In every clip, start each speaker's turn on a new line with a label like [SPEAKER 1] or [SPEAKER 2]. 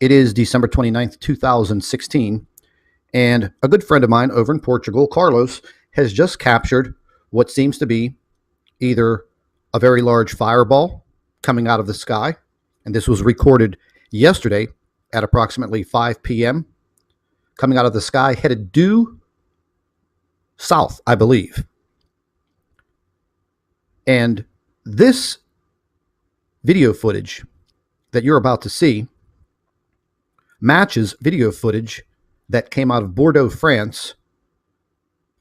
[SPEAKER 1] It is December 29th, 2016, and a good friend of mine over in Portugal, Carlos, has just captured what seems to be either a very large fireball coming out of the sky, and this was recorded yesterday at approximately 5 p.m., coming out of the sky, headed due south, I believe. And this video footage that you're about to see matches video footage that came out of Bordeaux, France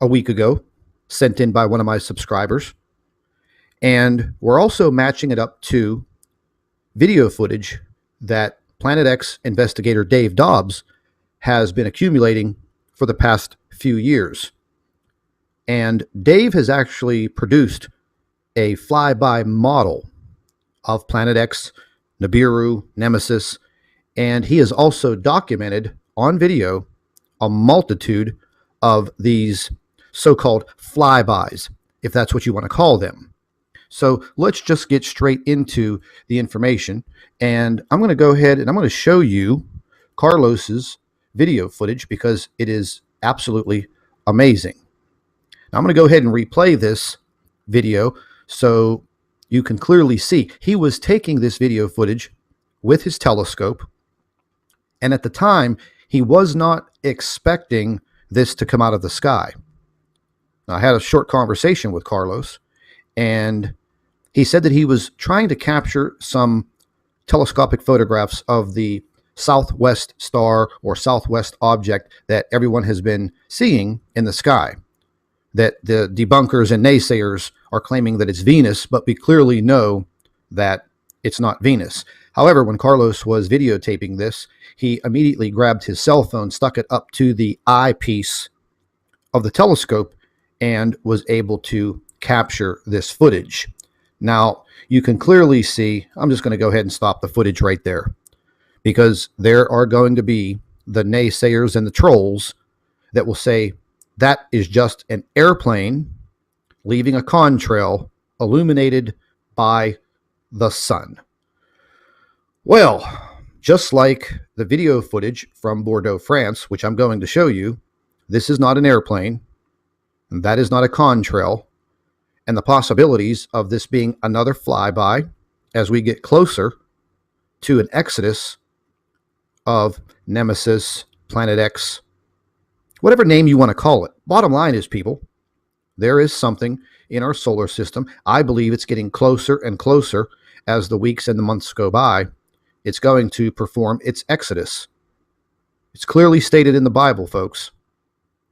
[SPEAKER 1] a week ago, sent in by one of my subscribers. And we're also matching it up to video footage that Planet X investigator Dave Dobbs has been accumulating for the past few years. And Dave has actually produced a flyby model of Planet X, Nibiru, Nemesis, and he has also documented on video a multitude of these so-called flybys, if that's what you want to call them. So let's just get straight into the information, and I'm going to go ahead and I'm going to show you Carlos's video footage because it is absolutely amazing. Now I'm going to go ahead and replay this video so you can clearly see he was taking this video footage with his telescope, and at the time he was not expecting this to come out of the sky. Now, I had a short conversation with Carlos, and he said that he was trying to capture some telescopic photographs of the southwest star or southwest object that everyone has been seeing in the sky, that the debunkers and naysayers are claiming that it's Venus, but we clearly know that it's not Venus. However, when Carlos was videotaping this, he immediately grabbed his cell phone, stuck it up to the eyepiece of the telescope, and was able to capture this footage. Now, you can clearly see, I'm just going to go ahead and stop the footage right there, because there are going to be the naysayers and the trolls that will say that is just an airplane leaving a contrail illuminated by the sun. Well, just like the video footage from Bordeaux, France, which I'm going to show you, this is not an airplane, and that is not a contrail, and the possibilities of this being another flyby as we get closer to an exodus of Nemesis, Planet X, whatever name you want to call it. Bottom line is, people, there is something in our solar system. I believe it's getting closer and closer as the weeks and the months go by. It's going to perform its exodus. It's clearly stated in the Bible, folks.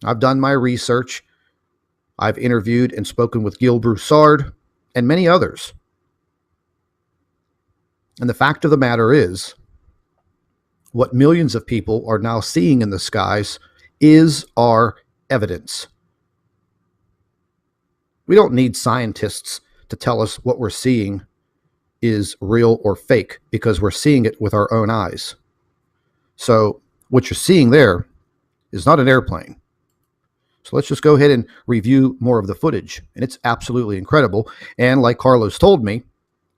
[SPEAKER 1] I've done my research. I've interviewed and spoken with Gil Broussard and many others. And the fact of the matter is, what millions of people are now seeing in the skies is our evidence. We don't need scientists to tell us what we're seeing is real or fake, because we're seeing it with our own eyes. So what you're seeing there is not an airplane. So let's just go ahead and review more of the footage. And it's absolutely incredible. And like Carlos told me,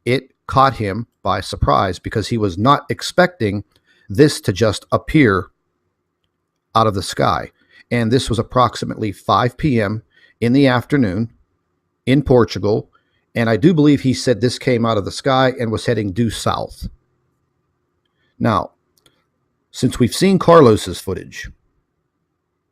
[SPEAKER 1] it caught him by surprise because he was not expecting this to just appear out of the sky. And this was approximately 5 p.m. in the afternoon in Portugal. And I do believe he said this came out of the sky and was heading due south. Now, since we've seen Carlos's footage,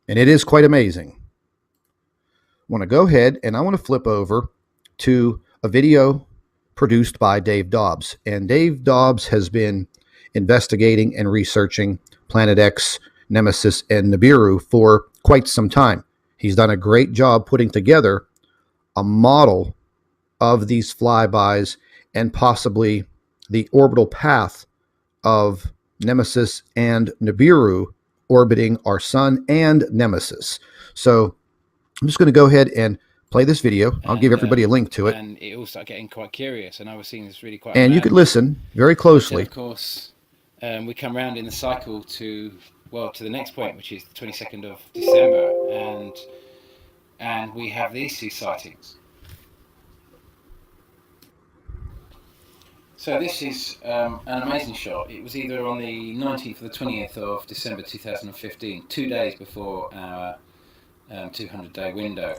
[SPEAKER 1] and it is quite amazing, I want to go ahead and I want to flip over to a video produced by Dave Dobbs. And Dave Dobbs has been investigating and researching Planet X, Nemesis, and Nibiru for quite some time. He's done a great job putting together a model of these flybys and possibly the orbital path of Nemesis and Nibiru orbiting our sun and Nemesis. So I'm just going to go ahead and play this video. I'll give everybody a link to it.
[SPEAKER 2] And it all started getting quite curious, and I was seeing this really quite.
[SPEAKER 1] And you could listen very closely.
[SPEAKER 2] Of course, we come round in the cycle to the next point, which is the 22nd of December, and we have these two sightings. So this is an amazing shot. It was either on the 19th or the 20th of December 2015, 2 days before our 200-day window.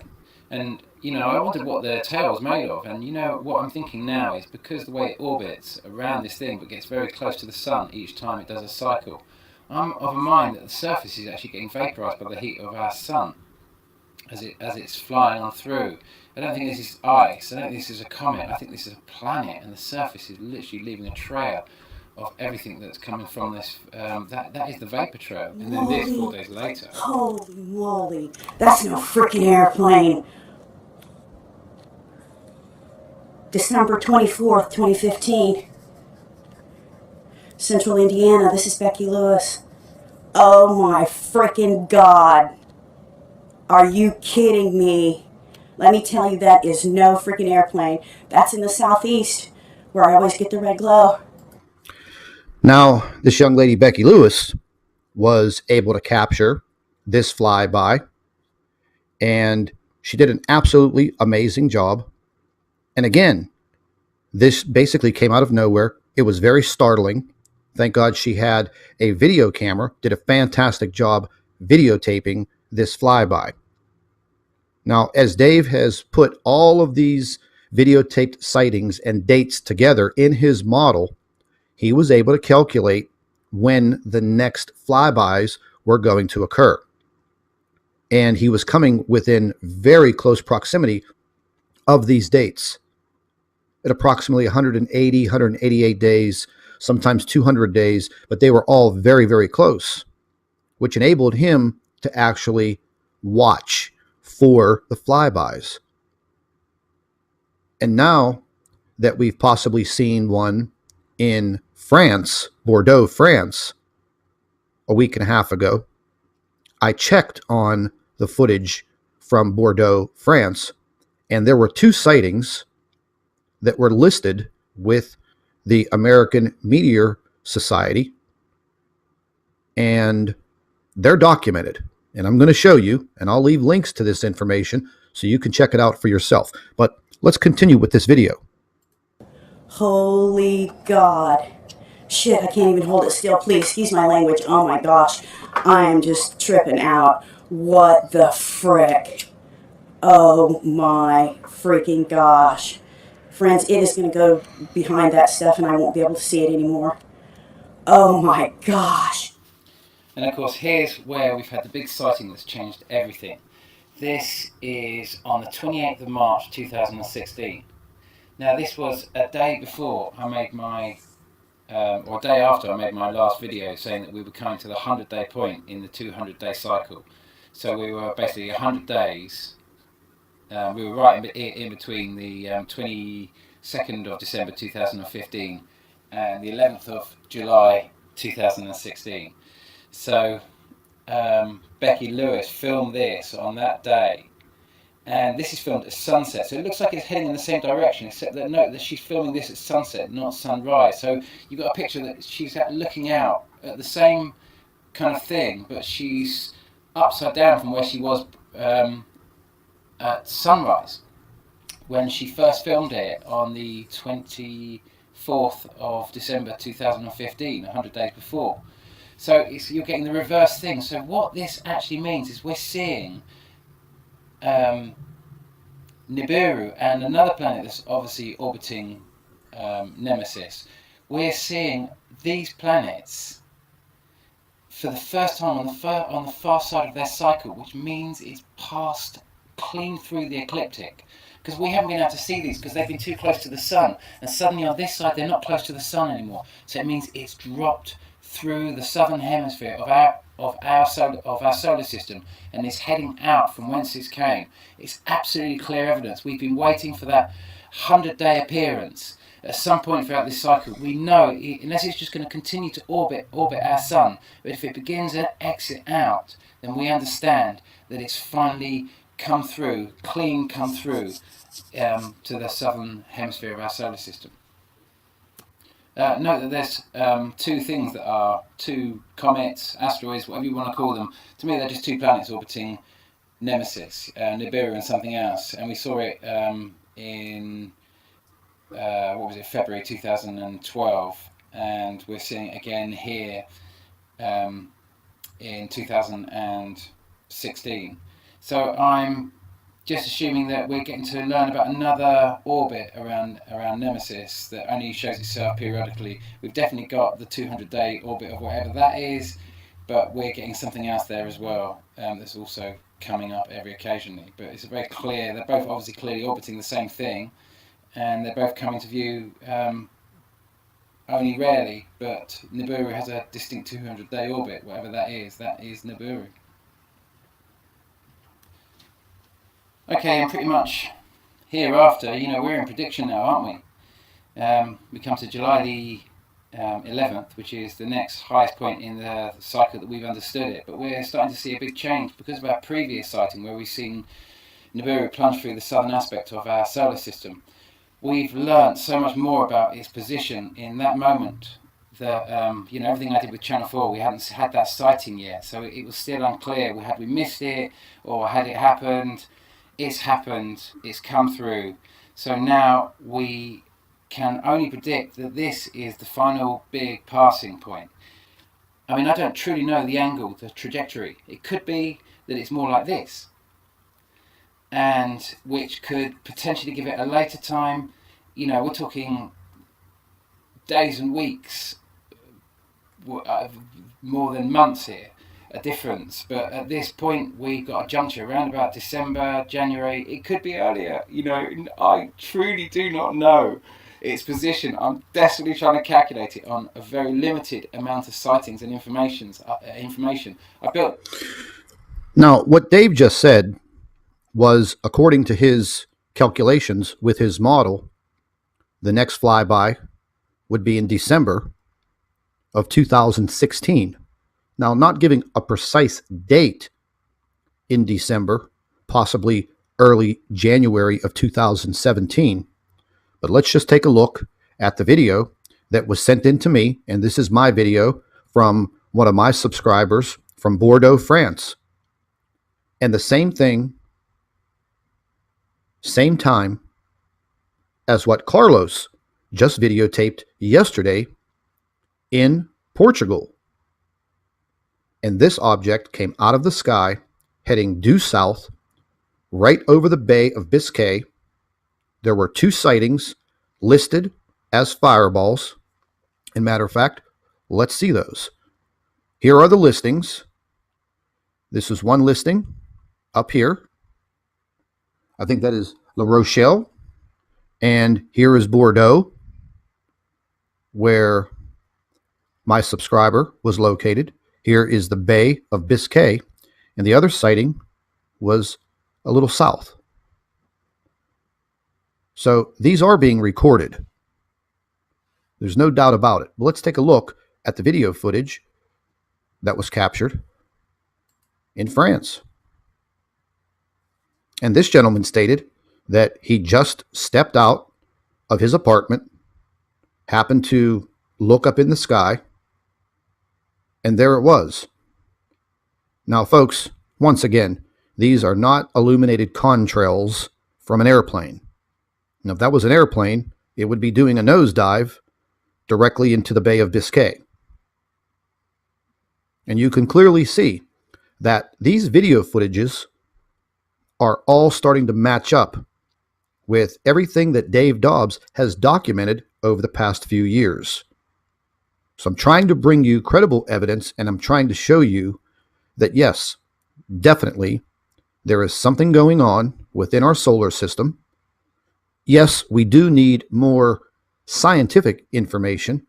[SPEAKER 2] And, I wondered what the tail was made of. And, what I'm thinking now is because the way it orbits around this thing but gets very close to the sun each time it does a cycle, I'm of a mind that the surface is actually getting vaporised by the heat of our sun as it's flying on through. I don't think this is ice. I don't think this is a comet. I think this is a planet, and the surface is literally leaving a trail of everything that's coming from this. That is the vapor trail, and then this 4 days later.
[SPEAKER 3] Holy moly. That's no freaking airplane. December 24th, 2015. Central Indiana. This is Becky Lewis. Oh my freaking God. Are you kidding me? Let me tell you, that is no freaking airplane. That's in the southeast, where I always get the red glow.
[SPEAKER 1] Now, this young lady, Becky Lewis, was able to capture this flyby, and she did an absolutely amazing job. And again, this basically came out of nowhere. It was very startling. Thank God she had a video camera, did a fantastic job videotaping this flyby. Now, as Dave has put all of these videotaped sightings and dates together in his model, he was able to calculate when the next flybys were going to occur. And he was coming within very close proximity of these dates at approximately 180, 188 days, sometimes 200 days, but they were all very, very close, which enabled him to actually watch for the flybys. And now that we've possibly seen one in France, Bordeaux, France, a week and a half ago, I checked on the footage from Bordeaux, France, and there were two sightings that were listed with the American Meteor Society, and they're documented. And I'm going to show you, and I'll leave links to this information so you can check it out for yourself. But let's continue with this video.
[SPEAKER 3] Holy God. Shit, I can't even hold it still. Please, excuse my language. Oh my gosh. I am just tripping out. What the frick? Oh my freaking gosh. Friends, it is going to go behind that stuff and I won't be able to see it anymore. Oh my gosh.
[SPEAKER 2] And of course, here's where we've had the big sighting that's changed everything. This is on the 28th of March 2016. Now, this was a day before I made my, or a day after I made my last video saying that we were coming to the 100-day point in the 200-day cycle. So we were basically 100 days. We were right in between the 22nd of December 2015 and the 11th of July 2016. So Becky Lewis filmed this on that day, and this is filmed at sunset, so it looks like it's heading in the same direction, except that note that she's filming this at sunset, not sunrise. So you've got a picture that she's looking out at the same kind of thing, but she's upside down from where she was at sunrise when she first filmed it on the 24th of December 2015, 100 days before. So you're getting the reverse thing. So what this actually means is we're seeing Nibiru and another planet that's obviously orbiting Nemesis. We're seeing these planets for the first time on the far side of their cycle, which means it's passed clean through the ecliptic. Because we haven't been able to see these because they've been too close to the sun, and suddenly on this side they're not close to the sun anymore. So it means it's dropped through the southern hemisphere of our solar system and is heading out from whence it came. It's absolutely clear evidence. We've been waiting for that 100-day appearance at some point throughout this cycle. We know, unless it's just going to continue to orbit our sun, but if it begins an exit out, then we understand that it's finally come through to the southern hemisphere of our solar system. Note that there's two things that are two comets, asteroids, whatever you want to call them. To me, they're just two planets orbiting Nemesis, Nibiru and something else. And we saw it in February 2012, and we're seeing it again here in 2016. So I'm just assuming that we're getting to learn about another orbit around Nemesis that only shows itself periodically. We've definitely got the 200-day orbit of whatever that is, but we're getting something else there as well that's also coming up every occasionally. But it's very clear, they're both obviously clearly orbiting the same thing, and they're both coming to view only rarely, but Nibiru has a distinct 200-day orbit, whatever that is Nibiru. Okay, and pretty much hereafter, we're in prediction now, aren't we? We come to July the 11th, which is the next highest point in the cycle that we've understood it, but we're starting to see a big change because of our previous sighting where we've seen Nibiru plunge through the southern aspect of our solar system. We've learnt so much more about its position in that moment that, everything I did with Channel 4, we hadn't had that sighting yet, so it was still unclear. Had we missed it, or had it happened? It's happened, it's come through. So now we can only predict that this is the final big passing point. I mean, I don't truly know the angle, the trajectory. It could be that it's more like this, and which could potentially give it a later time. We're talking days and weeks, more than months here, a difference. But at this point, we got a juncture around about December, January. It could be earlier. I truly do not know its position. I'm desperately trying to calculate it on a very limited amount of sightings and information. I built.
[SPEAKER 1] Now, what Dave just said was, according to his calculations with his model, the next flyby would be in December of 2016. Now, not giving a precise date in December, possibly early January of 2017, but let's just take a look at the video that was sent in to me, and this is my video from one of my subscribers from Bordeaux, France. And the same thing, same time as what Carlos just videotaped yesterday in Portugal. And this object came out of the sky, heading due south, right over the Bay of Biscay. There were 2 sightings listed as fireballs. And matter of fact, let's see those. Here are the listings. This is one listing up here. I think that is La Rochelle. And here is Bordeaux, where my subscriber was located. Here is the Bay of Biscay. And the other sighting was a little south. So these are being recorded. There's no doubt about it. But let's take a look at the video footage that was captured in France. And this gentleman stated that he just stepped out of his apartment, happened to look up in the sky, and there it was. Now, folks, once again, these are not illuminated contrails from an airplane. Now, if that was an airplane, it would be doing a nosedive directly into the Bay of Biscay. And you can clearly see that these video footages are all starting to match up with everything that Dave Dobbs has documented over the past few years. So I'm trying to bring you credible evidence, and I'm trying to show you that, yes, definitely, there is something going on within our solar system. Yes, we do need more scientific information.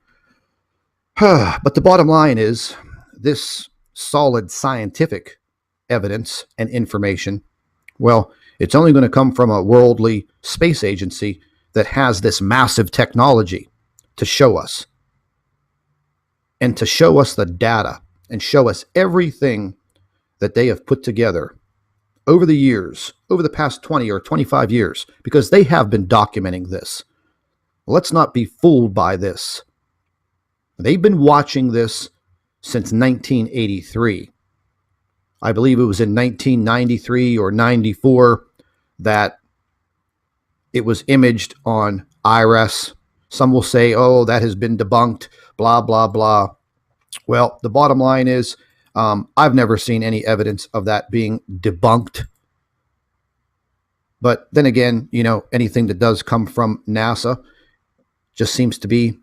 [SPEAKER 1] But the bottom line is, this solid scientific evidence and information, well, it's only going to come from a worldly space agency that has this massive technology to show us. And to show us the data and show us everything that they have put together over the years, over the past 20 or 25 years, because they have been documenting this. Let's not be fooled by this. They've been watching this since 1983. I believe it was in 1993 or 94 that it was imaged on IRS. Some will say, oh, that has been debunked, blah, blah, blah. Well, the bottom line is I've never seen any evidence of that being debunked. But then again, anything that does come from NASA just seems to be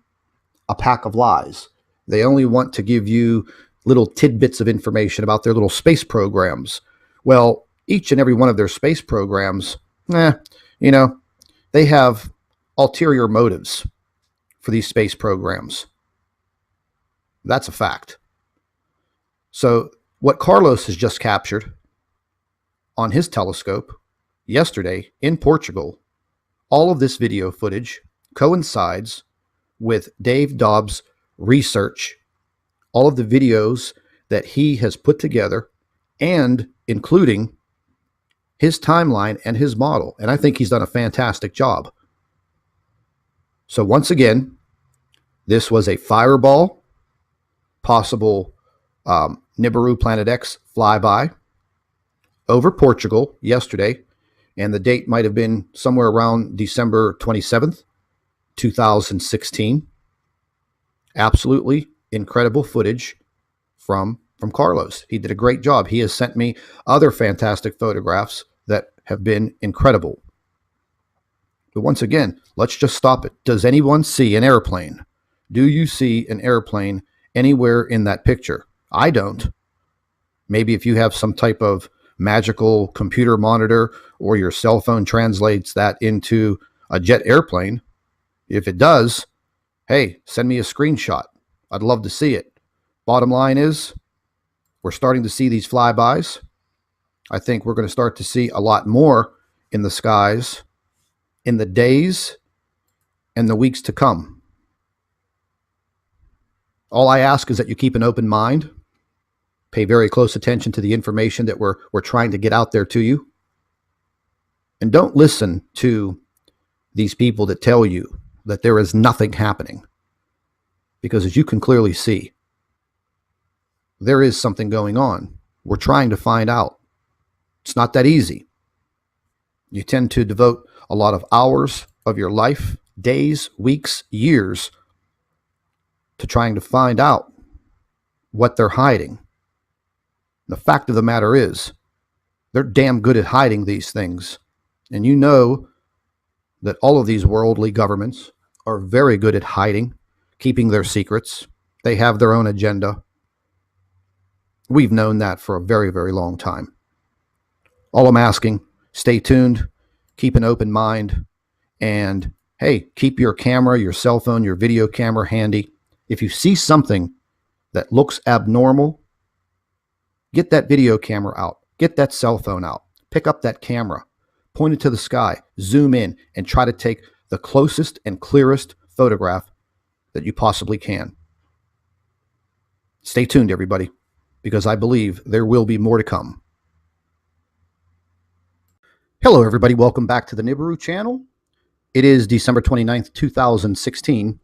[SPEAKER 1] a pack of lies. They only want to give you little tidbits of information about their little space programs. Well, each and every one of their space programs, they have ulterior motives for these space programs. That's a fact. So what Carlos has just captured on his telescope yesterday in Portugal, all of this video footage coincides with Dave Dobbs' research, all of the videos that he has put together, and including his timeline and his model. And I think he's done a fantastic job. So once again, this was a fireball, possible Nibiru Planet X flyby over Portugal yesterday, and the date might have been somewhere around December 27th, 2016. Absolutely incredible footage from Carlos. He did a great job. He has sent me other fantastic photographs that have been incredible. But once again, let's just stop it. Does anyone see an airplane? Do you see an airplane anywhere in that picture? I don't. Maybe if you have some type of magical computer monitor or your cell phone translates that into a jet airplane. If it does, hey, send me a screenshot. I'd love to see it. Bottom line is, we're starting to see these flybys. I think we're going to start to see a lot more in the skies in the days and the weeks to come. All I ask is that you keep an open mind, pay very close attention to the information that we're trying to get out there to you, and don't listen to these people that tell you that there is nothing happening. Because as you can clearly see, there is something going on. We're trying to find out. It's not that easy. You tend to devote a lot of hours of your life, days, weeks, years, to trying to find out what they're hiding. The fact of the matter is, they're damn good at hiding these things. And you know that all of these worldly governments are very good at hiding, keeping their secrets. They have their own agenda. We've known that for a very, very long time. All I'm asking, stay tuned, keep an open mind, and hey, keep your camera, your cell phone, your video camera handy. If you see something that looks abnormal, get that video camera out, get that cell phone out, pick up that camera, point it to the sky, zoom in, and try to take the closest and clearest photograph that you possibly can. Stay tuned, everybody, because I believe there will be more to come. Hello, everybody. Welcome back to the Nibiru channel. It is December 29th, 2016,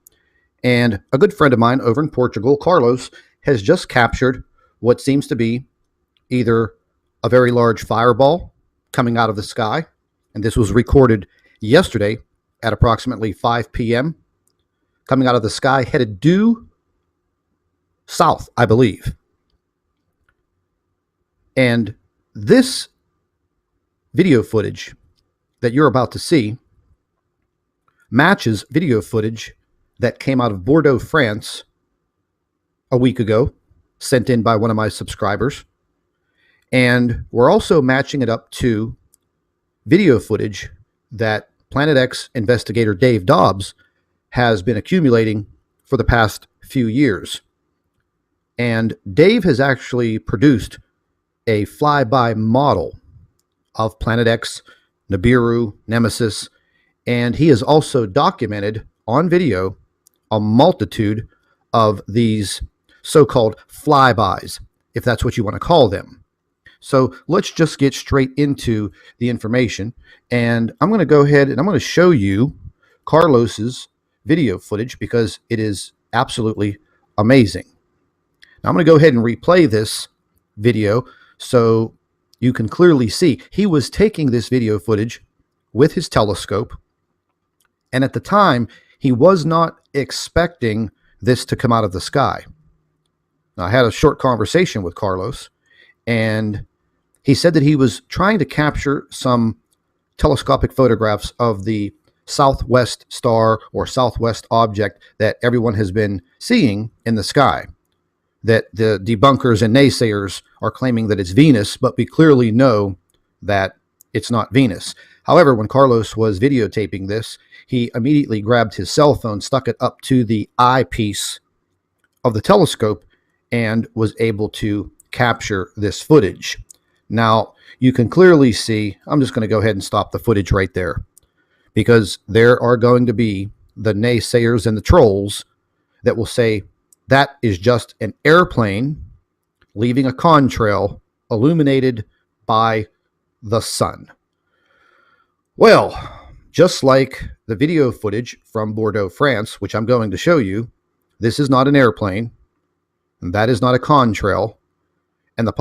[SPEAKER 1] and a good friend of mine over in Portugal, Carlos, has just captured what seems to be either a very large fireball coming out of the sky, and this was recorded yesterday at approximately 5 p.m., coming out of the sky, headed due south, I believe. And this video footage that you're about to see matches video footage that came out of Bordeaux, France a week ago, sent in by one of my subscribers. And we're also matching it up to video footage that Planet X investigator Dave Dobbs has been accumulating for the past few years. And Dave has actually produced a flyby model of Planet X, Nibiru, Nemesis, and he has also documented on video a multitude of these so-called flybys, if that's what you want to call them. So let's just get straight into the information, and I'm going to go ahead and I'm going to show you Carlos's video footage because it is absolutely amazing. Now I'm going to go ahead and replay this video so you can clearly see he was taking this video footage with his telescope And at the time, he was not expecting this to come out of the sky. Now, I had a short conversation with Carlos, and he said that he was trying to capture some telescopic photographs of the southwest star or southwest object that everyone has been seeing in the sky, that the debunkers and naysayers are claiming that it's Venus, but we clearly know that it's not Venus. However, when Carlos was videotaping this, he immediately grabbed his cell phone, stuck it up to the eyepiece of the telescope, and was able to capture this footage. Now, you can clearly see, I'm just going to go ahead and stop the footage right there, because there are going to be the naysayers and the trolls that will say that is just an airplane leaving a contrail illuminated by the sun. Well, just like the video footage from Bordeaux, France, which I'm going to show you, this is not an airplane, and that is not a contrail, and the